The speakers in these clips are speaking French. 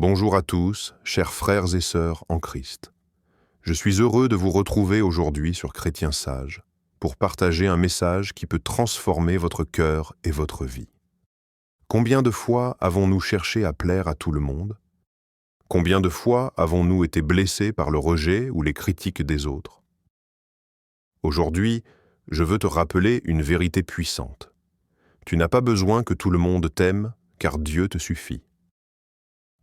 Bonjour à tous, chers frères et sœurs en Christ. Je suis heureux de vous retrouver aujourd'hui sur Chrétien Sage pour partager un message qui peut transformer votre cœur et votre vie. Combien de fois avons-nous cherché à plaire à tout le monde? Combien de fois avons-nous été blessés par le rejet ou les critiques des autres? Aujourd'hui, je veux te rappeler une vérité puissante. Tu n'as pas besoin que tout le monde t'aime, car Dieu te suffit.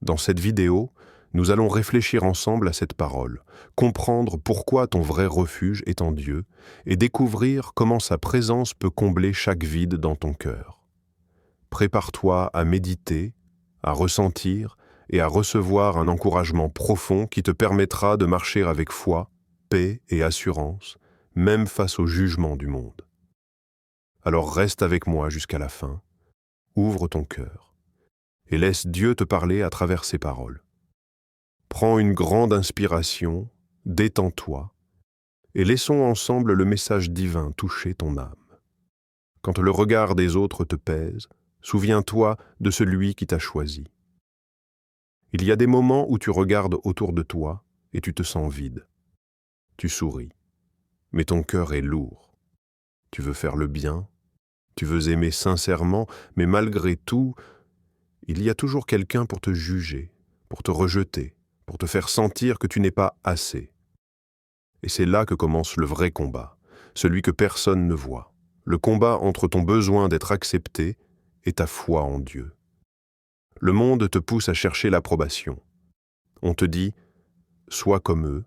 Dans cette vidéo, nous allons réfléchir ensemble à cette parole, comprendre pourquoi ton vrai refuge est en Dieu et découvrir comment sa présence peut combler chaque vide dans ton cœur. Prépare-toi à méditer, à ressentir et à recevoir un encouragement profond qui te permettra de marcher avec foi, paix et assurance, même face au jugement du monde. Alors reste avec moi jusqu'à la fin, ouvre ton cœur et laisse Dieu te parler à travers ses paroles. Prends une grande inspiration, détends-toi, et laissons ensemble le message divin toucher ton âme. Quand le regard des autres te pèse, souviens-toi de celui qui t'a choisi. Il y a des moments où tu regardes autour de toi et tu te sens vide. Tu souris, mais ton cœur est lourd. Tu veux faire le bien, tu veux aimer sincèrement, mais malgré tout, il y a toujours quelqu'un pour te juger, pour te rejeter, pour te faire sentir que tu n'es pas assez. Et c'est là que commence le vrai combat, celui que personne ne voit, le combat entre ton besoin d'être accepté et ta foi en Dieu. Le monde te pousse à chercher l'approbation. On te dit « sois comme eux,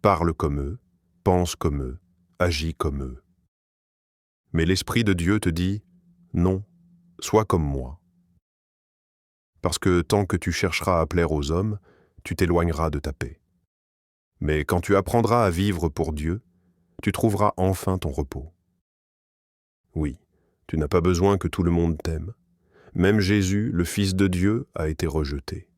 parle comme eux, pense comme eux, agis comme eux ». Mais l'Esprit de Dieu te dit « non, sois comme moi ». Parce que tant que tu chercheras à plaire aux hommes, tu t'éloigneras de ta paix. Mais quand tu apprendras à vivre pour Dieu, tu trouveras enfin ton repos. Oui, tu n'as pas besoin que tout le monde t'aime. Même Jésus, le Fils de Dieu, a été rejeté.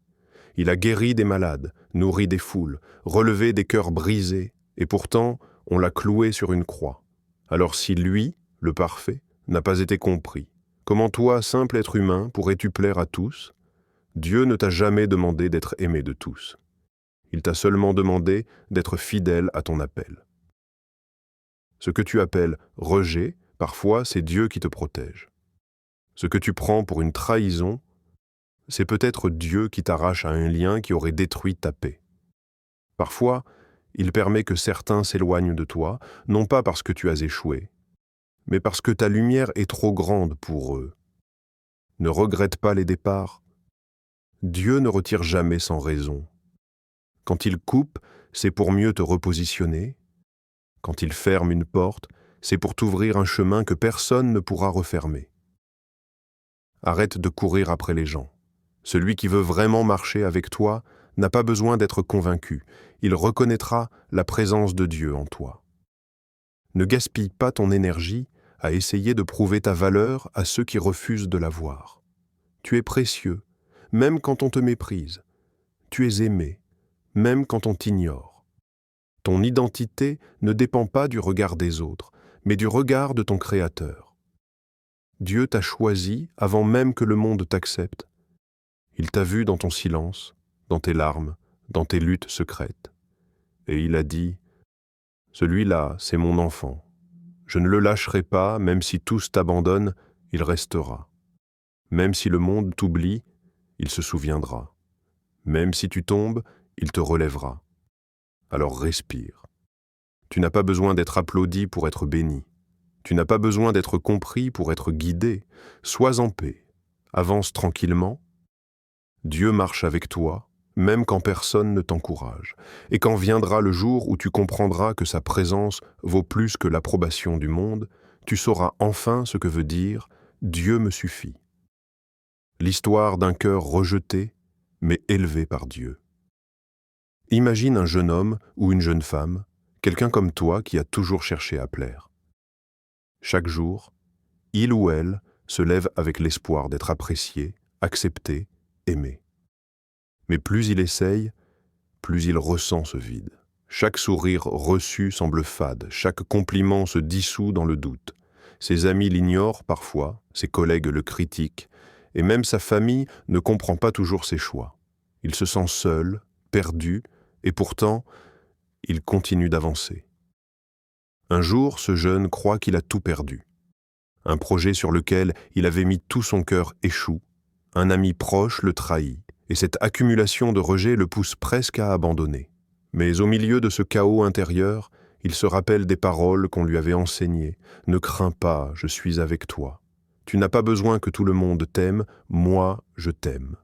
Il a guéri des malades, nourri des foules, relevé des cœurs brisés, et pourtant, on l'a cloué sur une croix. Alors si lui, le parfait, n'a pas été compris, comment toi, simple être humain, pourrais-tu plaire à tous? Dieu ne t'a jamais demandé d'être aimé de tous. Il t'a seulement demandé d'être fidèle à ton appel. Ce que tu appelles rejet, parfois c'est Dieu qui te protège. Ce que tu prends pour une trahison, c'est peut-être Dieu qui t'arrache à un lien qui aurait détruit ta paix. Parfois, il permet que certains s'éloignent de toi, non pas parce que tu as échoué, mais parce que ta lumière est trop grande pour eux. Ne regrette pas les départs. Dieu ne retire jamais sans raison. Quand il coupe, c'est pour mieux te repositionner. Quand il ferme une porte, c'est pour t'ouvrir un chemin que personne ne pourra refermer. Arrête de courir après les gens. Celui qui veut vraiment marcher avec toi n'a pas besoin d'être convaincu. Il reconnaîtra la présence de Dieu en toi. Ne gaspille pas ton énergie à essayer de prouver ta valeur à ceux qui refusent de la voir. Tu es précieux, même quand on te méprise. Tu es aimé, même quand on t'ignore. Ton identité ne dépend pas du regard des autres, mais du regard de ton Créateur. Dieu t'a choisi avant même que le monde t'accepte. Il t'a vu dans ton silence, dans tes larmes, dans tes luttes secrètes. Et il a dit « Celui-là, c'est mon enfant. Je ne le lâcherai pas, même si tous t'abandonnent, il restera. Même si le monde t'oublie, il se souviendra. Même si tu tombes, il te relèvera. Alors respire. Tu n'as pas besoin d'être applaudi pour être béni. Tu n'as pas besoin d'être compris pour être guidé. Sois en paix. Avance tranquillement. Dieu marche avec toi, même quand personne ne t'encourage. Et quand viendra le jour où tu comprendras que sa présence vaut plus que l'approbation du monde, tu sauras enfin ce que veut dire « Dieu me suffit ». L'histoire d'un cœur rejeté, mais élevé par Dieu. Imagine un jeune homme ou une jeune femme, quelqu'un comme toi qui a toujours cherché à plaire. Chaque jour, il ou elle se lève avec l'espoir d'être apprécié, accepté, aimé. Mais plus il essaye, plus il ressent ce vide. Chaque sourire reçu semble fade, chaque compliment se dissout dans le doute. Ses amis l'ignorent parfois, ses collègues le critiquent, et même sa famille ne comprend pas toujours ses choix. Il se sent seul, perdu, et pourtant, il continue d'avancer. Un jour, ce jeune croit qu'il a tout perdu. Un projet sur lequel il avait mis tout son cœur échoue, un ami proche le trahit, et cette accumulation de rejets le pousse presque à abandonner. Mais au milieu de ce chaos intérieur, il se rappelle des paroles qu'on lui avait enseignées. « Ne crains pas, je suis avec toi. Tu n'as pas besoin que tout le monde t'aime, moi je t'aime. »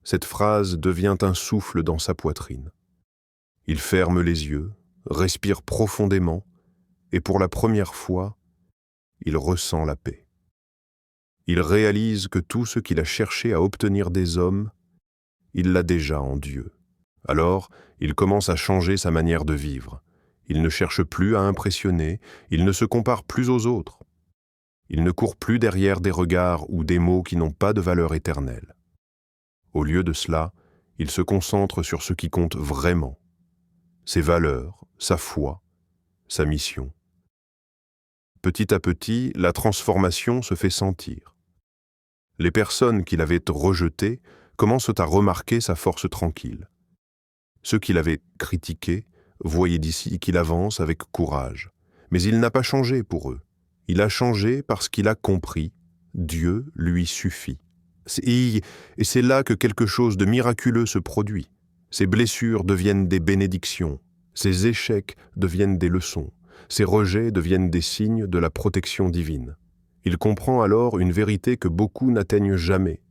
Cette phrase devient un souffle dans sa poitrine. Il ferme les yeux, respire profondément, et pour la première fois, il ressent la paix. Il réalise que tout ce qu'il a cherché à obtenir des hommes, il l'a déjà en Dieu. Alors, il commence à changer sa manière de vivre. Il ne cherche plus à impressionner, il ne se compare plus aux autres. Il ne court plus derrière des regards ou des mots qui n'ont pas de valeur éternelle. Au lieu de cela, il se concentre sur ce qui compte vraiment, ses valeurs, sa foi, sa mission. Petit à petit, la transformation se fait sentir. Les personnes qu'il avait rejetées commencent à remarquer sa force tranquille. Ceux qui l'avaient critiqué voyaient d'ici qu'il avance avec courage. Mais il n'a pas changé pour eux. Il a changé parce qu'il a compris. Dieu lui suffit. Et c'est là que quelque chose de miraculeux se produit. Ses blessures deviennent des bénédictions. Ses échecs deviennent des leçons. Ses rejets deviennent des signes de la protection divine. Il comprend alors une vérité que beaucoup n'atteignent jamais.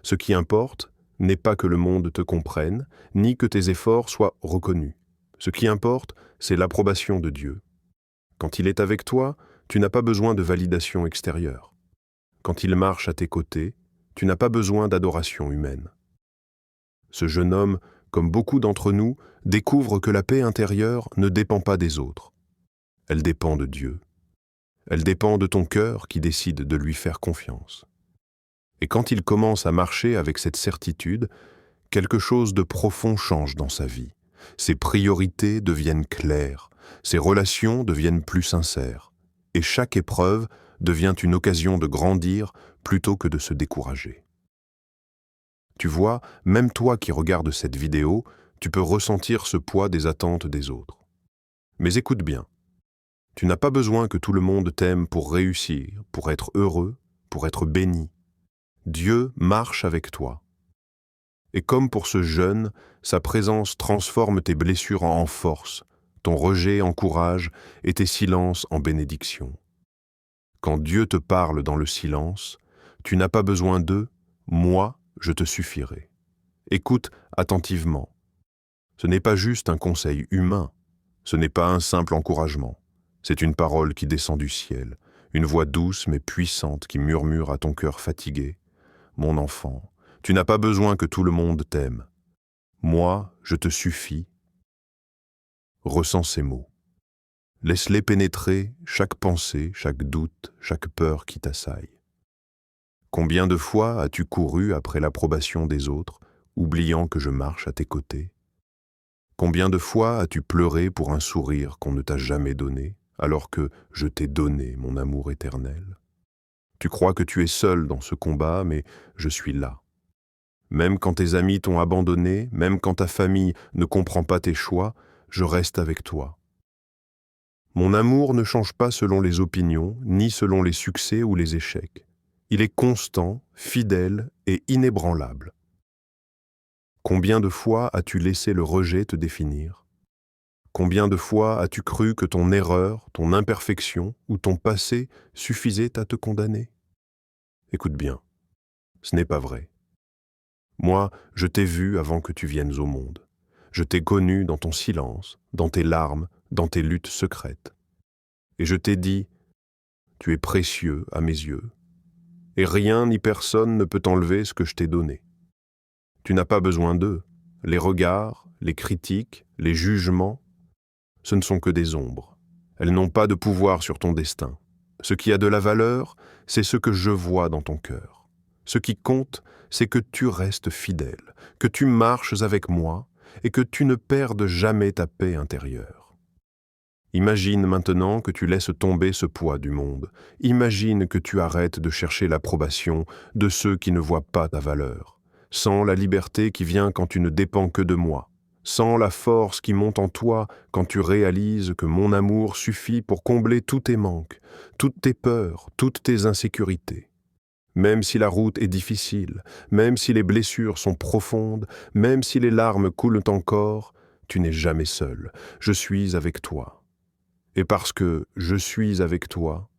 Ce qui importe n'est pas que le monde te comprenne, ni que tes efforts soient reconnus. Ce qui importe, c'est l'approbation de Dieu. Quand il est avec toi, tu n'as pas besoin de validation extérieure. Quand il marche à tes côtés, tu n'as pas besoin d'adoration humaine. Ce jeune homme, comme beaucoup d'entre nous, découvre que la paix intérieure ne dépend pas des autres. Elle dépend de Dieu. Elle dépend de ton cœur qui décide de lui faire confiance. Et quand il commence à marcher avec cette certitude, quelque chose de profond change dans sa vie. Ses priorités deviennent claires, ses relations deviennent plus sincères, et chaque épreuve devient une occasion de grandir plutôt que de se décourager. Tu vois, même toi qui regardes cette vidéo, tu peux ressentir ce poids des attentes des autres. Mais écoute bien, tu n'as pas besoin que tout le monde t'aime pour réussir, pour être heureux, pour être béni. Dieu marche avec toi. Et comme pour ce jeune, sa présence transforme tes blessures en force, ton rejet en courage et tes silences en bénédiction. Quand Dieu te parle dans le silence, tu n'as pas besoin d'eux, moi, je te suffirai. Écoute attentivement. Ce n'est pas juste un conseil humain, ce n'est pas un simple encouragement. C'est une parole qui descend du ciel, une voix douce mais puissante qui murmure à ton cœur fatigué. Mon enfant, tu n'as pas besoin que tout le monde t'aime. Moi, je te suffis. Ressens ces mots. Laisse-les pénétrer chaque pensée, chaque doute, chaque peur qui t'assaille. Combien de fois as-tu couru après l'approbation des autres, oubliant que je marche à tes côtés? Combien de fois as-tu pleuré pour un sourire qu'on ne t'a jamais donné, alors que je t'ai donné mon amour éternel? Tu crois que tu es seul dans ce combat, mais je suis là. Même quand tes amis t'ont abandonné, même quand ta famille ne comprend pas tes choix, je reste avec toi. Mon amour ne change pas selon les opinions, ni selon les succès ou les échecs. Il est constant, fidèle et inébranlable. Combien de fois as-tu laissé le rejet te définir? Combien de fois as-tu cru que ton erreur, ton imperfection ou ton passé suffisaient à te condamner? Écoute bien, ce n'est pas vrai. Moi, je t'ai vu avant que tu viennes au monde. Je t'ai connu dans ton silence, dans tes larmes, dans tes luttes secrètes. Et je t'ai dit, tu es précieux à mes yeux, et rien ni personne ne peut enlever ce que je t'ai donné. Tu n'as pas besoin d'eux. Les regards, les critiques, les jugements, ce ne sont que des ombres. Elles n'ont pas de pouvoir sur ton destin. Ce qui a de la valeur, c'est ce que je vois dans ton cœur. Ce qui compte, c'est que tu restes fidèle, que tu marches avec moi et que tu ne perdes jamais ta paix intérieure. Imagine maintenant que tu laisses tomber ce poids du monde. Imagine que tu arrêtes de chercher l'approbation de ceux qui ne voient pas ta valeur. sans la liberté qui vient quand tu ne dépends que de moi, sans la force qui monte en toi quand tu réalises que mon amour suffit pour combler tous tes manques, toutes tes peurs, toutes tes insécurités. Même si la route est difficile, même si les blessures sont profondes, même si les larmes coulent encore, tu n'es jamais seul. Je suis avec toi. Et parce que je suis avec toi,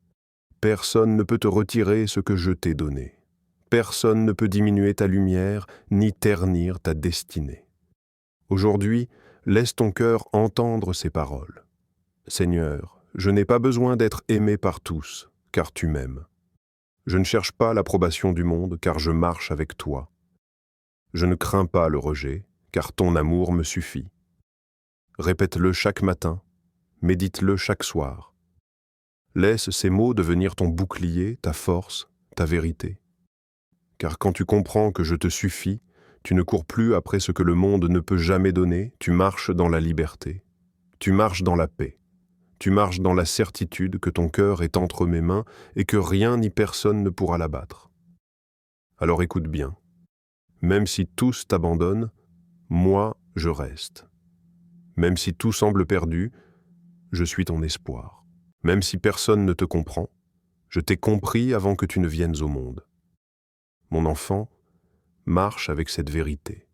personne ne peut te retirer ce que je t'ai donné. Personne ne peut diminuer ta lumière, ni ternir ta destinée. Aujourd'hui, laisse ton cœur entendre ces paroles. Seigneur, je n'ai pas besoin d'être aimé par tous, car tu m'aimes. Je ne cherche pas l'approbation du monde, car je marche avec toi. Je ne crains pas le rejet, car ton amour me suffit. Répète-le chaque matin, médite-le chaque soir. Laisse ces mots devenir ton bouclier, ta force, ta vérité. Car quand tu comprends que je te suffis, tu ne cours plus après ce que le monde ne peut jamais donner, tu marches dans la liberté, tu marches dans la paix, tu marches dans la certitude que ton cœur est entre mes mains et que rien ni personne ne pourra l'abattre. Alors écoute bien, même si tous t'abandonnent, moi je reste. Même si tout semble perdu, je suis ton espoir. Même si personne ne te comprend, je t'ai compris avant que tu ne viennes au monde. Mon enfant, marche avec cette vérité.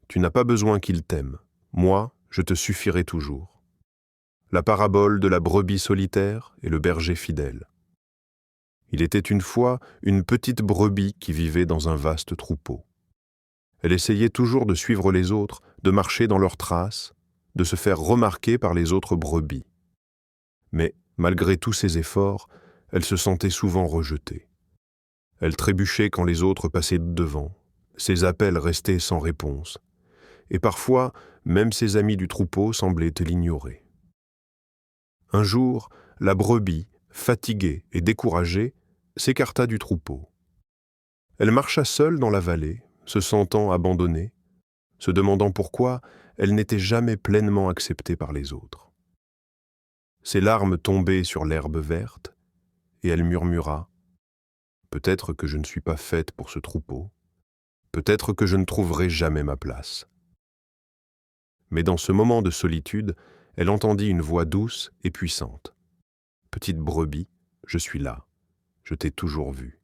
Tu n'as pas besoin qu'il t'aime. Moi, je te suffirai toujours. La parabole de la brebis solitaire et le berger fidèle. Il était une fois une petite brebis qui vivait dans un vaste troupeau. Elle essayait toujours de suivre les autres, de marcher dans leurs traces, de se faire remarquer par les autres brebis. Mais, malgré tous ses efforts, elle se sentait souvent rejetée. Elle trébuchait quand les autres passaient devant. Ses appels restaient sans réponse. Et parfois, même ses amis du troupeau semblaient l'ignorer. Un jour, la brebis, fatiguée et découragée, s'écarta du troupeau. Elle marcha seule dans la vallée, se sentant abandonnée, se demandant pourquoi elle n'était jamais pleinement acceptée par les autres. Ses larmes tombaient sur l'herbe verte, et elle murmura « Peut-être que je ne suis pas faite pour ce troupeau, peut-être que je ne trouverai jamais ma place. » Mais dans ce moment de solitude, elle entendit une voix douce et puissante. « Petite brebis, je suis là, je t'ai toujours vue.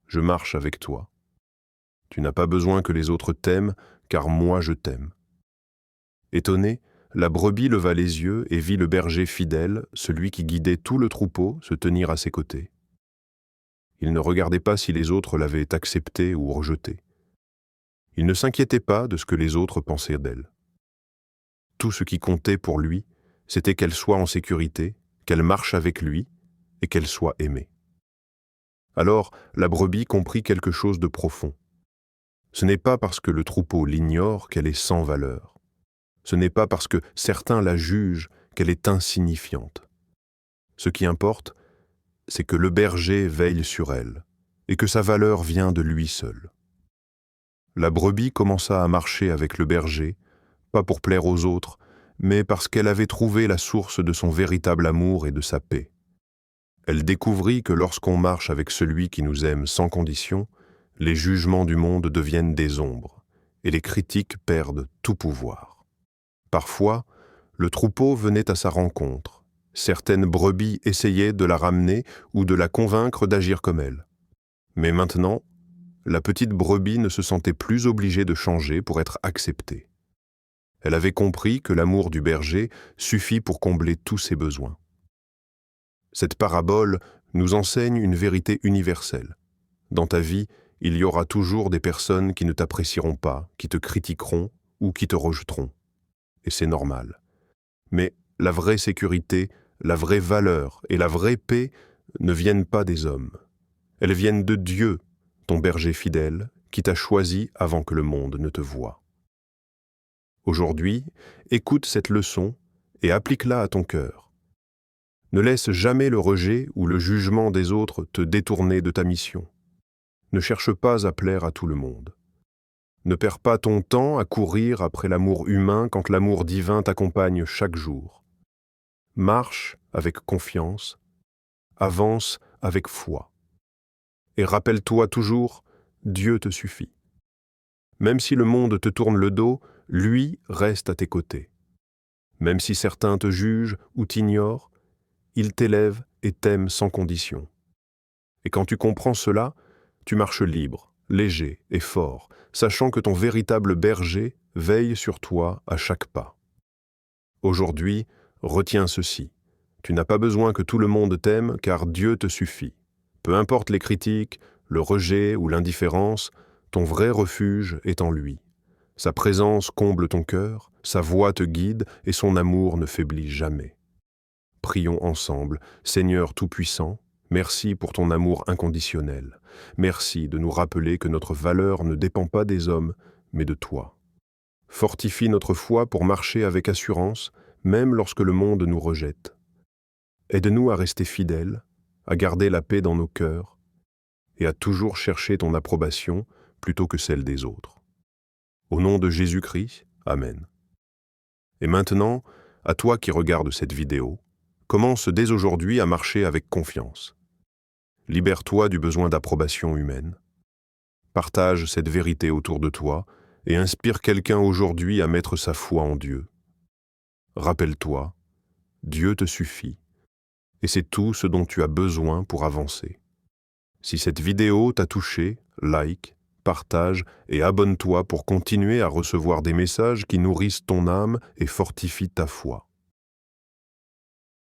Je marche avec toi. Tu n'as pas besoin que les autres t'aiment, car moi je t'aime. » Étonnée, la brebis leva les yeux et vit le berger fidèle, celui qui guidait tout le troupeau, se tenir à ses côtés. Il ne regardait pas si les autres l'avaient acceptée ou rejetée. Il ne s'inquiétait pas de ce que les autres pensaient d'elle. Tout ce qui comptait pour lui, c'était qu'elle soit en sécurité, qu'elle marche avec lui et qu'elle soit aimée. Alors, la brebis comprit quelque chose de profond. Ce n'est pas parce que le troupeau l'ignore qu'elle est sans valeur. Ce n'est pas parce que certains la jugent qu'elle est insignifiante. Ce qui importe, c'est que le berger veille sur elle et que sa valeur vient de lui seul. La brebis commença à marcher avec le berger, pas pour plaire aux autres, mais parce qu'elle avait trouvé la source de son véritable amour et de sa paix. Elle découvrit que lorsqu'on marche avec celui qui nous aime sans condition, les jugements du monde deviennent des ombres et les critiques perdent tout pouvoir. Parfois, le troupeau venait à sa rencontre. Certaines brebis essayaient de la ramener ou de la convaincre d'agir comme elle. Mais maintenant, la petite brebis ne se sentait plus obligée de changer pour être acceptée. Elle avait compris que l'amour du berger suffit pour combler tous ses besoins. Cette parabole nous enseigne une vérité universelle. Dans ta vie, il y aura toujours des personnes qui ne t'apprécieront pas, qui te critiqueront ou qui te rejetteront. Et c'est normal. Mais la vraie sécurité, la vraie valeur et la vraie paix ne viennent pas des hommes. Elles viennent de Dieu, ton berger fidèle, qui t'a choisi avant que le monde ne te voie. Aujourd'hui, écoute cette leçon et applique-la à ton cœur. Ne laisse jamais le rejet ou le jugement des autres te détourner de ta mission. Ne cherche pas à plaire à tout le monde. Ne perds pas ton temps à courir après l'amour humain quand l'amour divin t'accompagne chaque jour. Marche avec confiance, avance avec foi. Et rappelle-toi toujours, Dieu te suffit. Même si le monde te tourne le dos, lui reste à tes côtés. Même si certains te jugent ou t'ignorent, il t'élève et t'aime sans condition. Et quand tu comprends cela, tu marches libre, léger et fort, sachant que ton véritable berger veille sur toi à chaque pas. Aujourd'hui, retiens ceci. Tu n'as pas besoin que tout le monde t'aime, car Dieu te suffit. Peu importe les critiques, le rejet ou l'indifférence, ton vrai refuge est en lui. Sa présence comble ton cœur, sa voix te guide et son amour ne faiblit jamais. Prions ensemble. Seigneur Tout-Puissant, merci pour ton amour inconditionnel. Merci de nous rappeler que notre valeur ne dépend pas des hommes, mais de toi. Fortifie notre foi pour marcher avec assurance, même lorsque le monde nous rejette. Aide-nous à rester fidèles, à garder la paix dans nos cœurs et à toujours chercher ton approbation plutôt que celle des autres. Au nom de Jésus-Christ, Amen. Et maintenant, à toi qui regardes cette vidéo, commence dès aujourd'hui à marcher avec confiance. Libère-toi du besoin d'approbation humaine. Partage cette vérité autour de toi et inspire quelqu'un aujourd'hui à mettre sa foi en Dieu. Rappelle-toi, Dieu te suffit et c'est tout ce dont tu as besoin pour avancer. Si cette vidéo t'a touché, like, partage et abonne-toi pour continuer à recevoir des messages qui nourrissent ton âme et fortifient ta foi.